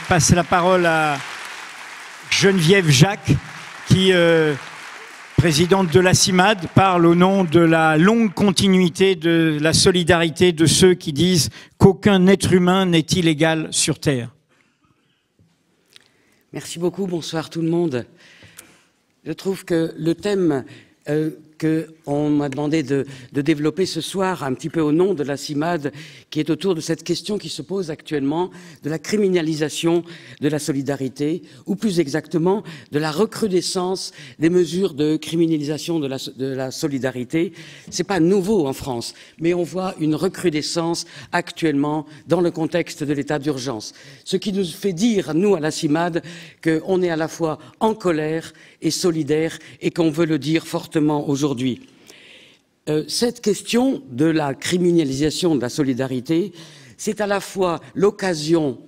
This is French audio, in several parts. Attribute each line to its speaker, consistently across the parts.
Speaker 1: passe la parole à Geneviève Jacques, qui, présidente de la CIMAD, parle au nom de la longue continuité de la solidarité de ceux qui disent qu'aucun être humain n'est illégal sur Terre.
Speaker 2: Merci beaucoup, bonsoir tout le monde. Je trouve que le thème qu'on m'a demandé de développer ce soir, un petit peu au nom de la CIMAD, qui est autour de cette question qui se pose actuellement de la criminalisation de la solidarité, ou plus exactement de la recrudescence des mesures de criminalisation de la solidarité. C'est pas nouveau en France, mais on voit une recrudescence actuellement dans le contexte de l'état d'urgence. Ce qui nous fait dire, nous, à la CIMAD, qu'on est à la fois en colère et solidaire et qu'on veut le dire fortement aujourd'hui. Cette question de la criminalisation de la solidarité, c'est à la fois l'occasion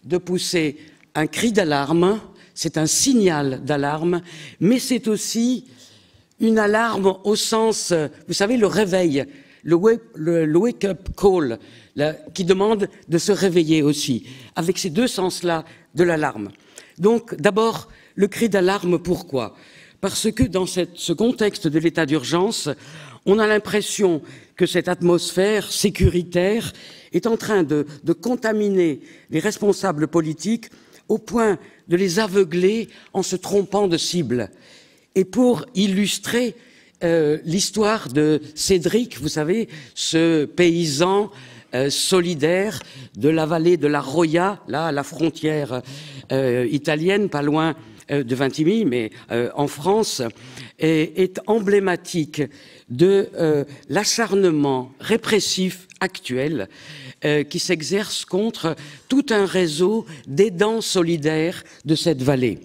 Speaker 2: de pousser un cri d'alarme, c'est un signal d'alarme, mais c'est aussi une alarme au sens, vous savez, le réveil, le wake-up call, qui demande de se réveiller aussi, avec ces deux sens-là de l'alarme. Donc, d'abord, le cri d'alarme, pourquoi ? Parce que dans ce contexte de l'état d'urgence, on a l'impression que cette atmosphère sécuritaire est en train de contaminer les responsables politiques au point de les aveugler en se trompant de cible. Et pour illustrer l'histoire de Cédric, vous savez, ce paysan solidaire de la vallée de la Roya, là à la frontière italienne, pas loin de Vintimille, mais en France, est emblématique de l'acharnement répressif actuel qui s'exerce contre tout un réseau d'aidants solidaires de cette vallée,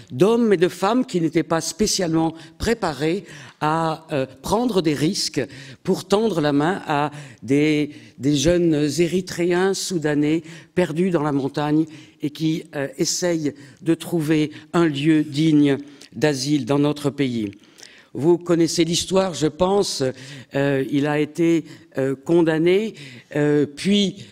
Speaker 2: d'hommes et de femmes qui n'étaient pas spécialement préparés à prendre des risques pour tendre la main à des jeunes Érythréens, Soudanais, perdus dans la montagne et qui essayent de trouver un lieu digne d'asile dans notre pays. Vous connaissez l'histoire, je pense. Il a été condamné, puis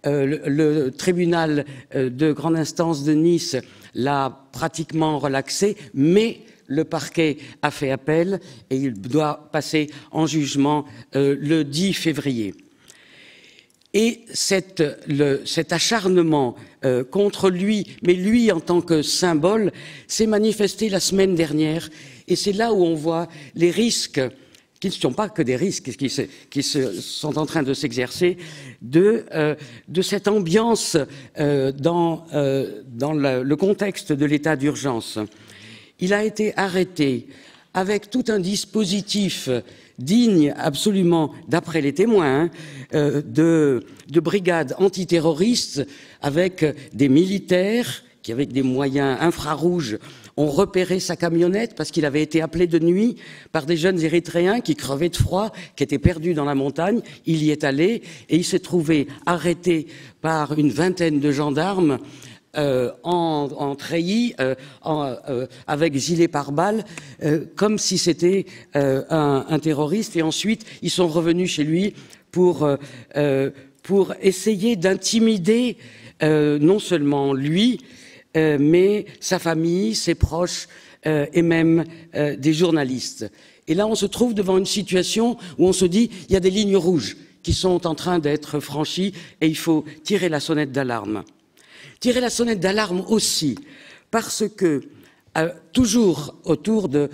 Speaker 2: le tribunal de grande instance de Nice l'a pratiquement relaxé, mais le parquet a fait appel et il doit passer en jugement le 10 février. Et cet acharnement contre lui, mais lui en tant que symbole, s'est manifesté la semaine dernière. Et c'est là où on voit les risques, qui ne sont pas que des risques, qui sont en train de s'exercer, de cette ambiance dans le contexte de l'état d'urgence. Il a été arrêté avec tout un dispositif digne absolument, d'après les témoins, de brigades antiterroristes avec des militaires qui, avec des moyens infrarouges, ont repéré sa camionnette parce qu'il avait été appelé de nuit par des jeunes Érythréens qui crevaient de froid, qui étaient perdus dans la montagne. Il y est allé et il s'est trouvé arrêté par une vingtaine de gendarmes en treillis, avec gilet pare-balles, comme si c'était un terroriste. Et ensuite, ils sont revenus chez lui pour essayer d'intimider non seulement lui, mais sa famille, ses proches et même des journalistes. Et là, on se trouve devant une situation où on se dit il y a des lignes rouges qui sont en train d'être franchies et il faut tirer la sonnette d'alarme. Tirer la sonnette d'alarme aussi parce que toujours autour de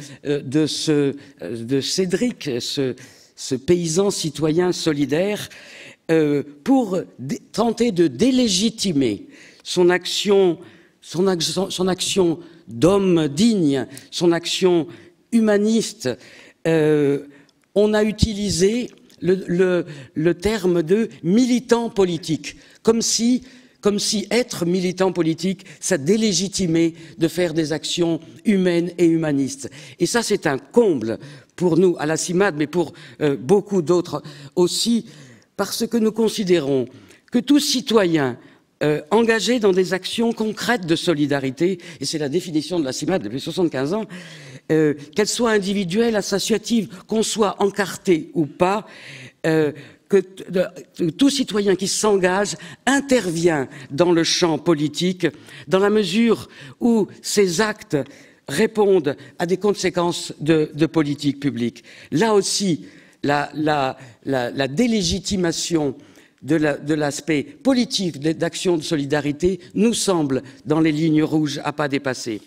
Speaker 2: Cédric, ce paysan citoyen solidaire, pour tenter de délégitimer son action d'homme digne, son action humaniste, on a utilisé le terme de militant politique, comme si être militant politique, ça délégitimait de faire des actions humaines et humanistes. Et ça, c'est un comble pour nous, à la CIMAD, mais pour beaucoup d'autres aussi, parce que nous considérons que tout citoyen engagé dans des actions concrètes de solidarité, et c'est la définition de la CIMAD depuis 75 ans, qu'elle soit individuelle, associative, qu'on soit encarté ou pas, que tout citoyen qui s'engage intervient dans le champ politique dans la mesure où ses actes répondent à des conséquences de politique publique. Là aussi, la délégitimation de l'aspect politique d'action de solidarité nous semble dans les lignes rouges à pas dépasser.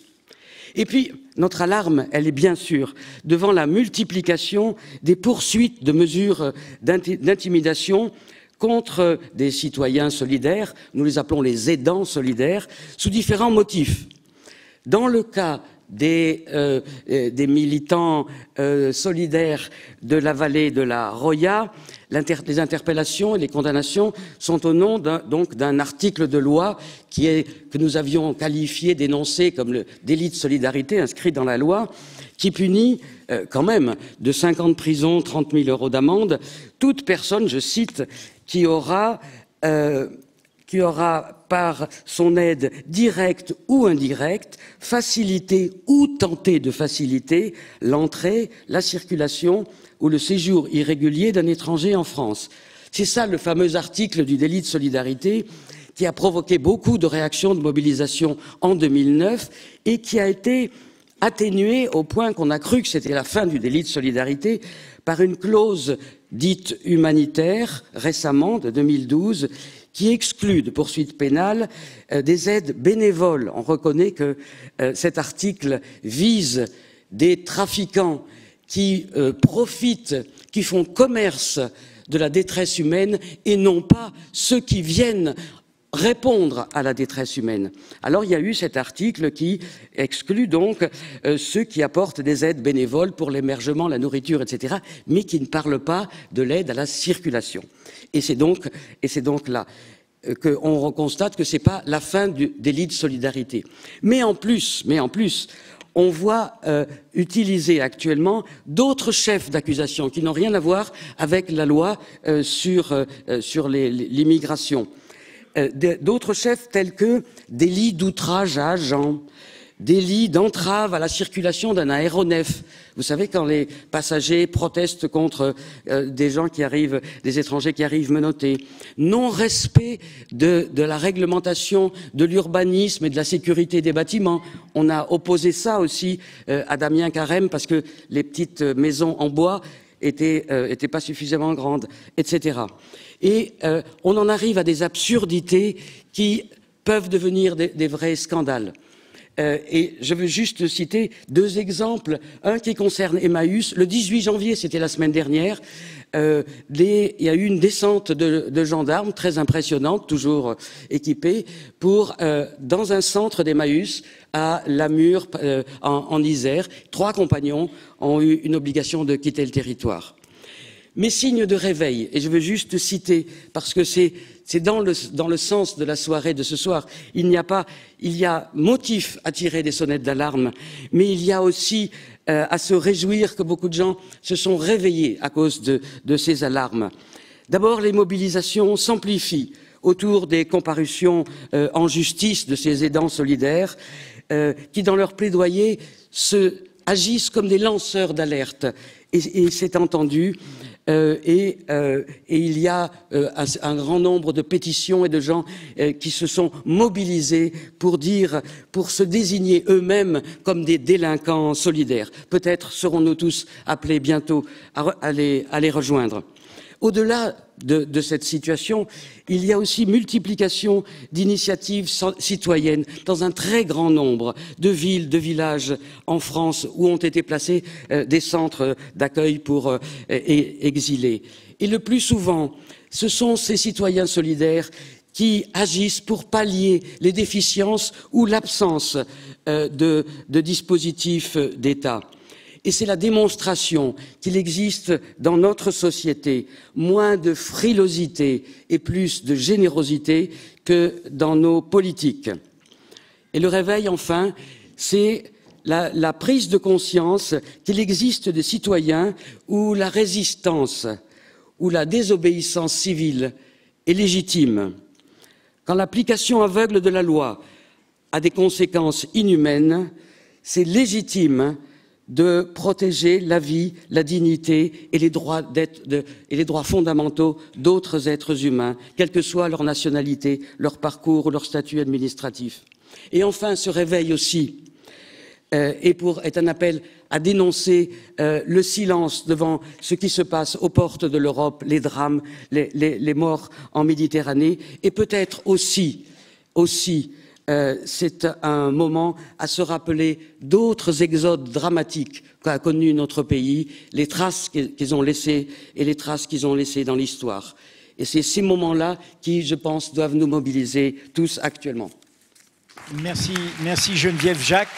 Speaker 2: Et puis, notre alarme, elle est bien sûr devant la multiplication des poursuites de mesures d'intimidation contre des citoyens solidaires, nous les appelons les aidants solidaires, sous différents motifs. Dans le cas des militants solidaires de la vallée de la Roya, les interpellations et les condamnations sont au nom d'un article de loi que nous avions qualifié, dénoncé comme le délit de solidarité inscrit dans la loi, qui punit quand même de 5 ans de prison, 30 000 € d'amende, toute personne, je cite, qui aura par son aide directe ou indirecte facilité ou tenté de faciliter l'entrée, la circulation ou le séjour irrégulier d'un étranger en France. C'est ça le fameux article du délit de solidarité qui a provoqué beaucoup de réactions de mobilisation en 2009 et qui a été atténué au point qu'on a cru que c'était la fin du délit de solidarité par une clause dite humanitaire récemment de 2012 qui exclut de poursuites pénales des aides bénévoles. On reconnaît que cet article vise des trafiquants qui profitent, qui font commerce de la détresse humaine et non pas ceux qui viennent répondre à la détresse humaine. Alors il y a eu cet article qui exclut donc ceux qui apportent des aides bénévoles pour l'hébergement, la nourriture, etc., mais qui ne parle pas de l'aide à la circulation. Et c'est donc là qu'on constate que ce n'est pas la fin du délit de solidarité. Mais en plus, on voit utiliser actuellement d'autres chefs d'accusation qui n'ont rien à voir avec la loi sur l'immigration. D'autres chefs tels que délit d'outrage à agent, délit d'entrave à la circulation d'un aéronef. Vous savez, quand les passagers protestent contre des gens qui arrivent, des étrangers qui arrivent menottés, non-respect de la réglementation de l'urbanisme et de la sécurité des bâtiments. On a opposé ça aussi à Damien Carême parce que les petites maisons en bois étaient pas suffisamment grandes, etc. Et on en arrive à des absurdités qui peuvent devenir des vrais scandales. Et je veux juste citer 2 exemples. Un qui concerne Emmaüs. Le 18 janvier, c'était la semaine dernière, il y a eu une descente de gendarmes très impressionnante, toujours équipés, dans un centre d'Emmaüs à Lamure, en Isère. 3 compagnons ont eu une obligation de quitter le territoire. Mais signe de réveil, et je veux juste citer, parce que c'est dans le sens de la soirée de ce soir, il y a motif à tirer des sonnettes d'alarme, mais il y a aussi à se réjouir que beaucoup de gens se sont réveillés à cause de ces alarmes. D'abord, les mobilisations s'amplifient autour des comparutions en justice de ces aidants solidaires qui, dans leur plaidoyer, agissent comme des lanceurs d'alerte. Et c'est entendu. Et il y a un grand nombre de pétitions et de gens qui se sont mobilisés pour se désigner eux-mêmes comme des délinquants solidaires. Peut-être serons-nous tous appelés bientôt à les rejoindre. Au-delà de cette situation, il y a aussi multiplication d'initiatives citoyennes dans un très grand nombre de villes, de villages en France où ont été placés des centres d'accueil pour exilés. Et le plus souvent, ce sont ces citoyens solidaires qui agissent pour pallier les déficiences ou l'absence de dispositifs d'État. Et c'est la démonstration qu'il existe dans notre société moins de frilosité et plus de générosité que dans nos politiques. Et le réveil, enfin, c'est la prise de conscience qu'il existe des citoyens où la résistance, où la désobéissance civile est légitime. Quand l'application aveugle de la loi a des conséquences inhumaines, c'est légitime de protéger la vie, la dignité et les droits fondamentaux d'autres êtres humains, quelle que soit leur nationalité, leur parcours ou leur statut administratif. Et enfin, ce réveil aussi est un appel à dénoncer le silence devant ce qui se passe aux portes de l'Europe, les drames, les morts en Méditerranée, et peut-être aussi c'est un moment à se rappeler d'autres exodes dramatiques qu'a connu notre pays, les traces qu'ils ont laissées et les traces qu'ils ont laissées dans l'histoire. Et c'est ces moments-là qui, je pense, doivent nous mobiliser tous actuellement.
Speaker 1: Merci Geneviève Jacques.